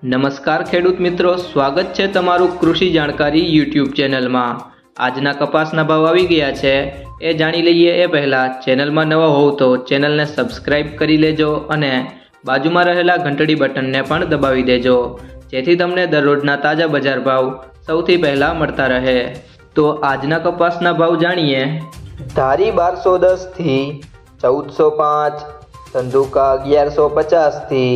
નમસ્કાર ખેડૂત મિત્રો, સ્વાગત છે તમારું કૃષિ જાણકારી યુટ્યુબ ચેનલમાં। આજના કપાસના ભાવ આવી ગયા છે એ જાણી લઈએ એ પહેલાં ચેનલમાં નવા હોવ તો ચેનલને સબસ્ક્રાઇબ કરી લેજો અને બાજુમાં રહેલા ઘંટડી બટનને પણ દબાવી દેજો, જેથી તમને દરરોજના તાજા બજાર ભાવ સૌથી પહેલાં મળતા રહે। તો આજના કપાસના ભાવ જાણીએ। ધારી 1210 થી 1405, ધંધુકા 1150 થી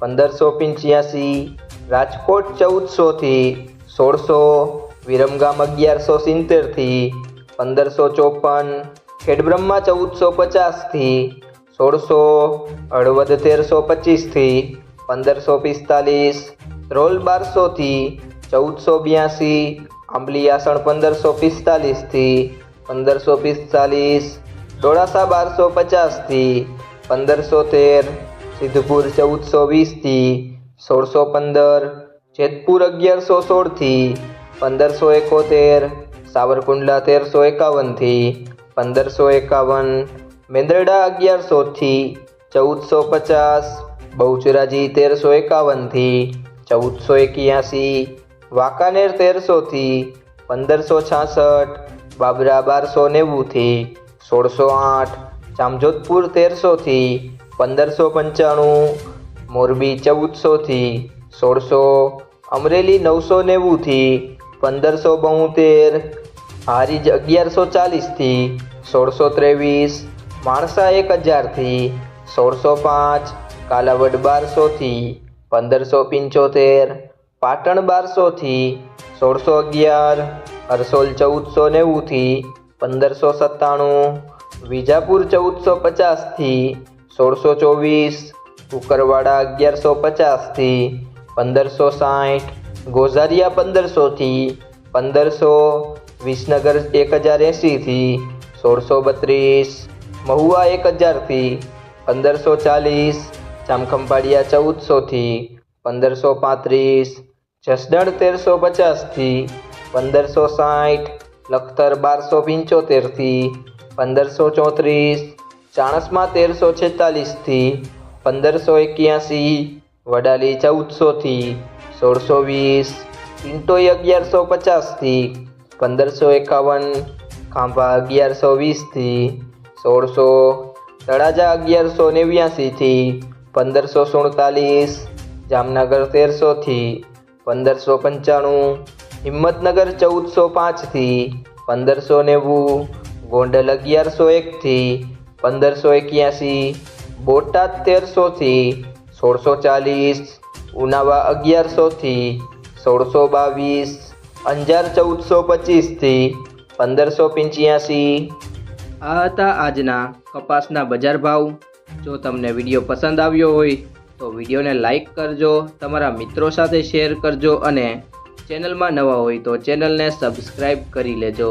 1585, રાજકોટ 1400 થી 1600, વિરમગામ 1170 થી 1554, ખેડબ્રહ્મા 1450 થી 1600, હળવદ 1325 થી 1545, ધ્રોલ 1200 થી 1482, આંબલીયાસણ 1545 થી 1545, ડોળાસા 1250 થી 1513, સિદ્ધપુર 1420 થી 1615, જેતપુર 1116 થી 1571, સાવરકુંડલા 1351 થી 1551, મેંદરડા 1100 થી 1450, બહુચરાજી 1351 થી 1481, વાંકાનેર 1300 થી 1566, બાબરા 1290 થી 1608, જામજોધપુર 1300 થી 1595, મોરબી 1400 થી 1600, અમરેલી 990 થી 1572, હારીજ 1140 થી 1623, માણસા 1000 થી 1605, કાલાવડ 1200 થી 1575, પાટણ 1200 થી 1611, હરસોલ 1490 થી 1597, વિજાપુર 1450 થી 1624, કુકરવાડા 1150 થી 1560, ગોઝારિયા 1500 થી 1500, વિસનગર 1080 થી 1632, મહુવા 1000 થી 1540, જામખંભાળિયા 1400 થી 1535, જસદણ 1350 થી 1560, લખતર 1275 થી 1534, ચાણસ્મા 1346 થી 1581, વડાલી 1400 થી 1620, પિંટોઈ 1150 થી 1551, ખાંભા 1120 થી 1600, તળાજા 1189 થી 1547, જામનગર 1300 થી 1595, હિંમતનગર 1405 થી 1590, ગોંડલ 1101 થી 1581, બોટાદ 1300 થી 1640, ઉનાવા 1100 થી 1622, અંજાર 1425 થી 1585। આ હતા આજના કપાસના બજાર ભાવ। જો તમને વિડીયો પસંદ આવ્યો હોય તો વિડીયોને લાઈક કરજો, તમારા મિત્રો સાથે શેર કરજો અને ચેનલમાં નવા હોય તો ચેનલને સબસ્ક્રાઈબ કરી લેજો।